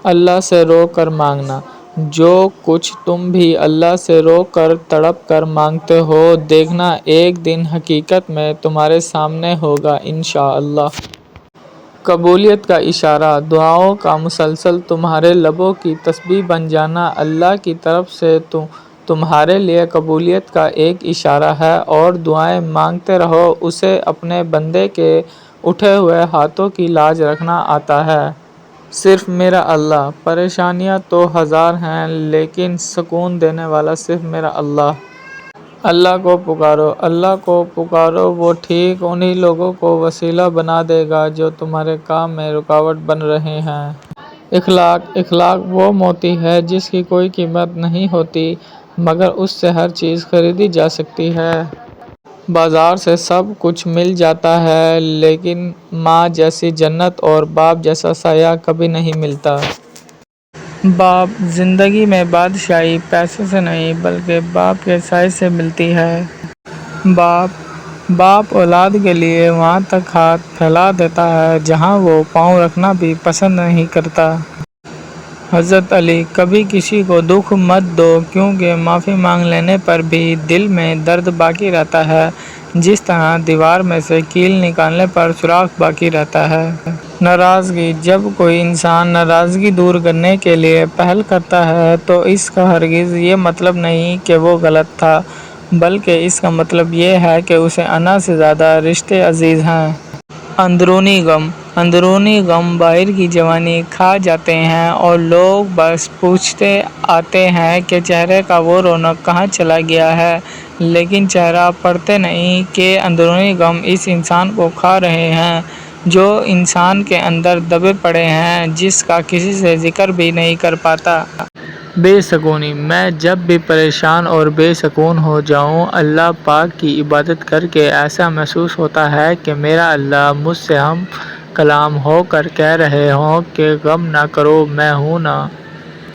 اللہ سے رو کر مانگنا۔ جو کچھ تم بھی اللہ سے رو کر تڑپ کر مانگتے ہو، دیکھنا ایک دن حقیقت میں تمہارے سامنے ہوگا انشاءاللہ۔ قبولیت کا اشارہ، دعاؤں کا مسلسل تمہارے لبوں کی تسبیح بن جانا اللہ کی طرف سے تمہارے لیے قبولیت کا ایک اشارہ ہے، اور دعائیں مانگتے رہو، اسے اپنے بندے کے اٹھے ہوئے ہاتھوں کی لاج رکھنا آتا ہے۔ صرف میرا اللہ۔ پریشانیاں تو ہزار ہیں لیکن سکون دینے والا صرف میرا اللہ۔ اللہ کو پکارو، اللہ کو پکارو، وہ ٹھیک انہی لوگوں کو وسیلہ بنا دے گا جو تمہارے کام میں رکاوٹ بن رہے ہیں۔ اخلاق وہ موتی ہے جس کی کوئی قیمت نہیں ہوتی مگر اس سے ہر چیز خریدی جا سکتی ہے۔ بازار سے سب کچھ مل جاتا ہے لیکن ماں جیسی جنت اور باپ جیسا سایہ کبھی نہیں ملتا۔ باپ، زندگی میں بادشاہی پیسے سے نہیں بلکہ باپ کے سائے سے ملتی ہے۔ باپ اولاد کے لیے وہاں تک ہاتھ پھیلا دیتا ہے جہاں وہ پاؤں رکھنا بھی پسند نہیں کرتا۔ حضرت علی، کبھی کسی کو دکھ مت دو کیونکہ معافی مانگ لینے پر بھی دل میں درد باقی رہتا ہے، جس طرح دیوار میں سے کیل نکالنے پر سوراخ باقی رہتا ہے۔ ناراضگی، جب کوئی انسان ناراضگی دور کرنے کے لیے پہل کرتا ہے تو اس کا ہرگز یہ مطلب نہیں کہ وہ غلط تھا بلکہ اس کا مطلب یہ ہے کہ اسے انا سے زیادہ رشتے عزیز ہیں۔ اندرونی غم باہر کی جوانی کھا جاتے ہیں اور لوگ بس پوچھتے آتے ہیں کہ چہرے کا وہ رونق کہاں چلا گیا ہے، لیکن چہرہ پڑھتے نہیں کہ اندرونی غم اس انسان کو کھا رہے ہیں جو انسان کے اندر دبے پڑے ہیں، جس کا کسی سے ذکر بھی نہیں کر پاتا۔ بے سکونی، میں جب بھی پریشان اور بے سکون ہو جاؤں، اللہ پاک کی عبادت کر کے ایسا محسوس ہوتا ہے کہ میرا اللہ مجھ سے ہم کلام ہو کر کہہ رہے ہوں کہ غم نہ کرو، میں ہوں نا۔